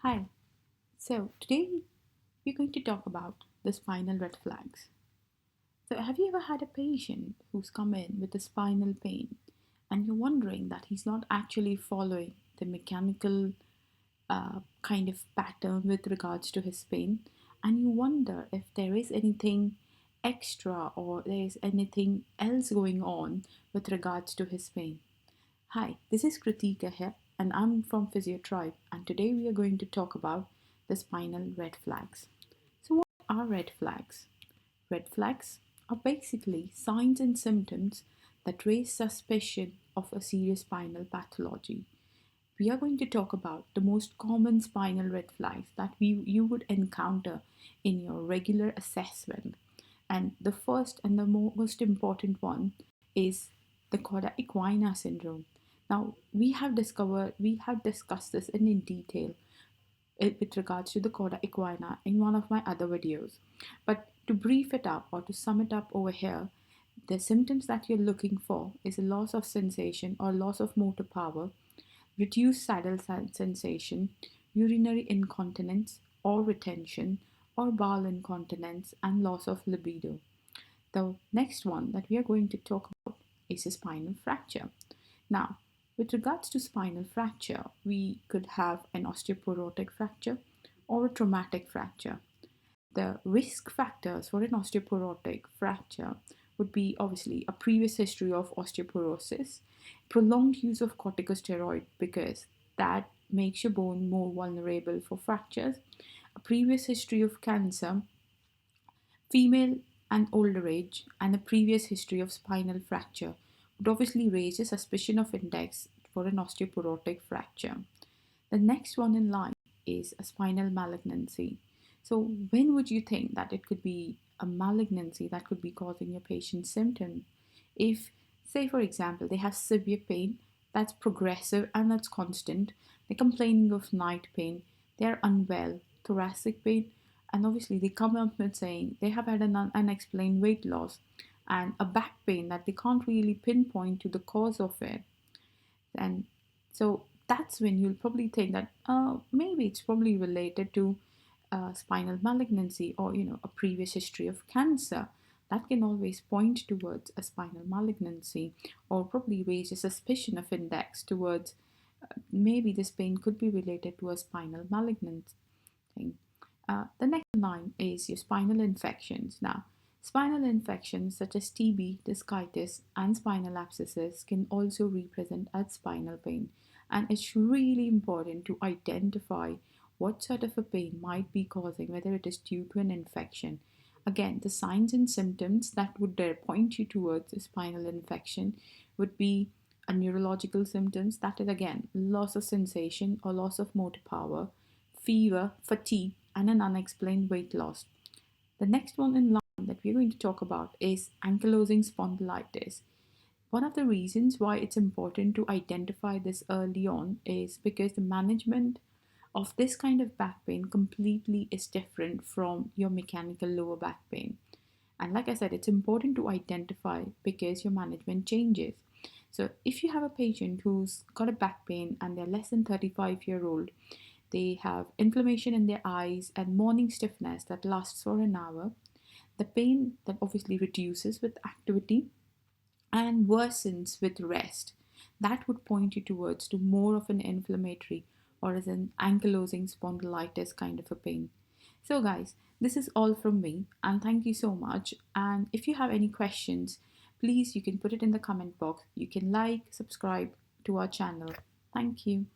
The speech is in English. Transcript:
Hi, so today we're going to talk about the spinal red flags. So, have you ever had a patient who's come in with a spinal pain and you're wondering that he's not actually following the mechanical kind of pattern with regards to his pain, and you wonder if there is anything extra or there is anything else going on with regards to his pain? Hi, this is Kritika here, and I'm from Physio Tribe, and today we are going to talk about the spinal red flags. So, what are red flags? Red flags are basically signs and symptoms that raise suspicion of a serious spinal pathology. We are going to talk about the most common spinal red flags that you would encounter in your regular assessment. And the first and the most important one is the cauda equina syndrome. Now, we have discussed this in detail with regards to the cauda equina in one of my other videos. But to brief it up or to sum it up over here, the symptoms that you're looking for is a loss of sensation or loss of motor power, reduced saddle sensation, urinary incontinence or retention, or bowel incontinence, and loss of libido. The next one that we are going to talk about is a spinal fracture. Now, with regards to spinal fracture, we could have an osteoporotic fracture or a traumatic fracture. The risk factors for an osteoporotic fracture would be obviously a previous history of osteoporosis, prolonged use of corticosteroid because that makes your bone more vulnerable for fractures, a previous history of cancer, female and older age, and a previous history of spinal fracture would obviously raise a suspicion of index for an osteoporotic fracture. The next one in line is a spinal malignancy. So, when would you think that it could be a malignancy that could be causing your patient's symptom? If, say, for example, they have severe pain that's progressive and that's constant, they're complaining of night pain, they're unwell, thoracic pain, and obviously they come up with saying they have had an unexplained weight loss and a back pain that they can't really pinpoint to the cause of it. And so that's when you'll probably think that maybe it's probably related to spinal malignancy or a previous history of cancer. That can always point towards a spinal malignancy or probably raise a suspicion of index towards maybe this pain could be related to a spinal malignancy. The next line is your spinal infections. Now, spinal infections such as TB, discitis, and spinal abscesses can also represent as spinal pain, and it's really important to identify what sort of a pain might be causing, whether it is due to an infection. Again, the signs and symptoms that would point you towards a spinal infection would be a neurological symptoms, that is again loss of sensation or loss of motor power, fever, fatigue, and an unexplained weight loss. The next one in line that we're going to talk about is ankylosing spondylitis. One of the reasons why it's important to identify this early on is because the management of this kind of back pain completely is different from your mechanical lower back pain. And like I said, it's important to identify because your management changes. So if you have a patient who's got a back pain and they're less than 35-year-old, they have inflammation in their eyes and morning stiffness that lasts for an hour, the pain that obviously reduces with activity and worsens with rest, that would point you towards to more of an inflammatory or as an ankylosing spondylitis kind of a pain. So guys, this is all from me, and thank you so much. And if you have any questions, please you can put it in the comment box. You can like, subscribe to our channel. Thank you.